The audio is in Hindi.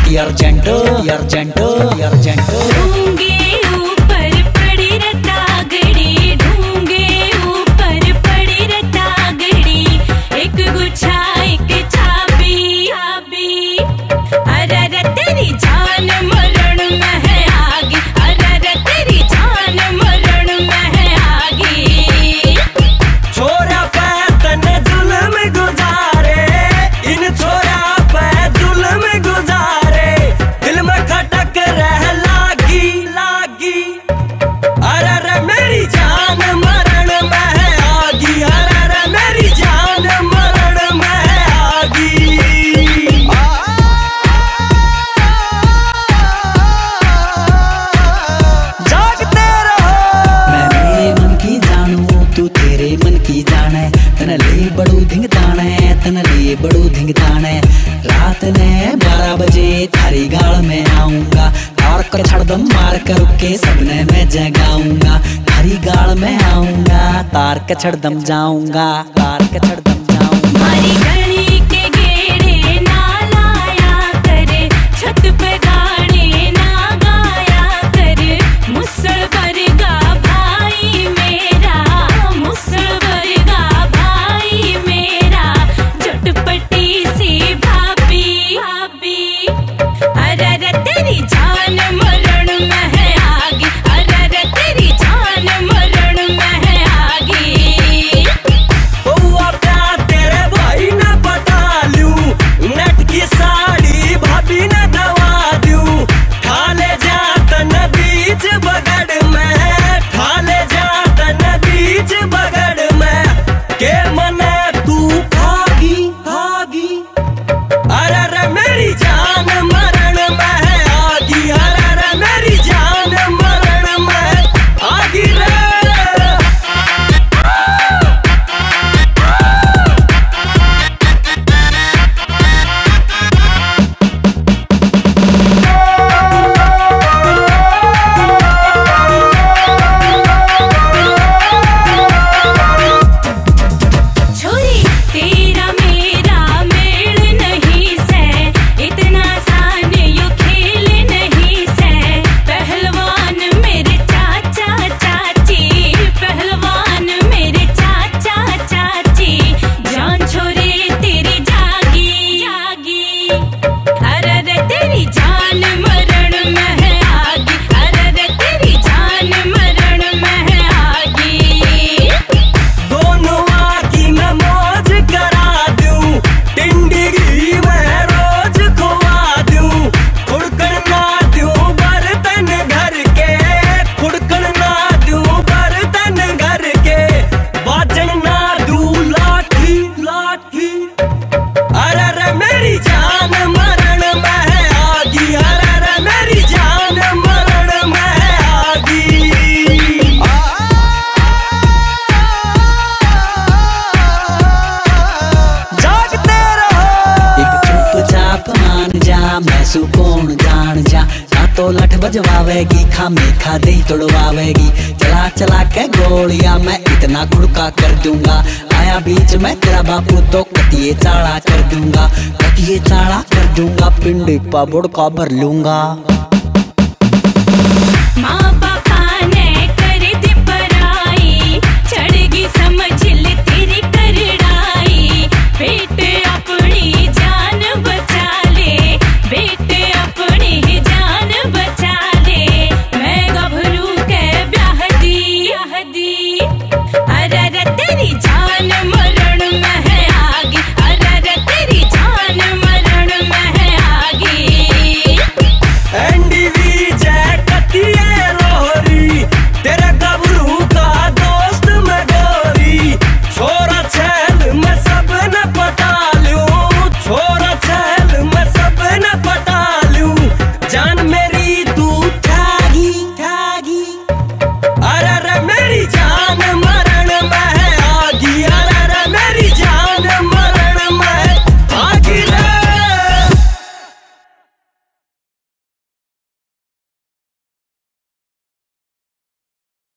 की अर्जेंटो अर्जेंटो अर्जेंटो। ढूंगे ऊपर पड़ी रता गड़ी, ढूंगे ऊपर पड़ी रता गड़ी, एक गुच्छा एक चाबी आबी। अरे तेरी जान मरण में है आगी, अरे तेरी जान मरण में है आगी। छोरा पे तने जुल्म गुजारे, इन छोरा पे जुल्म गुजारे, दिल में खटक रह लागी लागी। अरे मेरी जान मरण में है आगी, अरे मेरी जान मरण में है आगी। जागते रहो। मैं मेरे मन की जानू तू तेरे मन की जाने, तने ले बड़ू धिंग ताने, तने ले बड़ू धिंग ताने। रात ने 12 बजे थारी गाल में आऊंगा, और कर छड़ दम मार कर के सपने में जगाऊंगा। थारी गाल में आऊंगा, तार के छड़ दम जाऊंगा, तार के छड़ दम जाऊंगा। हमारी गली के गेड़े ना लाया करे, छत पे गाने ना गाया करे। मुसल वर्गा भाई मेरा, मुसल वर्गा भाई मेरा, झटपटी सी भाभी भाभी। अरे तेरी जान मरण में है आगी, अरे तेरी जान मरण में है आगी। हुआ प्यार तेरे भाई ने बता लूं, नेट की साड़ी भाभी ने दवा दूं। ठाले जा तन बीच बगड़ में, ठाले जा तन बीच बगड़ में, के मने तू भागी भागी। अरे मेरी जान मरण में है आगी, अरे मेरी जान मरण में आगी रे। छोरी तेरा मेरा मेल नहीं से, इतना आसान यो खेल नहीं से। पहलवान मेरे चाचा चाची, पहलवान मेरे चाचा चाची, जान छोरे तेरी जागी जागी। अरे तेरी जान मरण में है आगी, अरे तेरी जान मरण में है आगी। दोनों आगी में मौज करा दूं, टिंडगी में रोज खुआ दूं। खुड़कन ना दूं बर्तन घर के, खुड़कन ना दूं बर्तन घर के, बाजन ना दूं लाठी लाठी। अरे मेरी जान मरण में है आगी, अरे मेरी जान मरण में है आगी। जागते रहो। एक चुपचाप मान जा, मैं सुकून जान जा। ना तो लठ बजवावेगी, खामे खा दे तोड़वावेगी। चला चला के गोलियां मैं इतना खुड़का कर दूंगा। आया बीच में तेरा बापू तो कतिये चाड़ा कर दूंगा, कतिये चाड़ा कर दूंगा। पिंडी पा बुड़का भर लूंगा।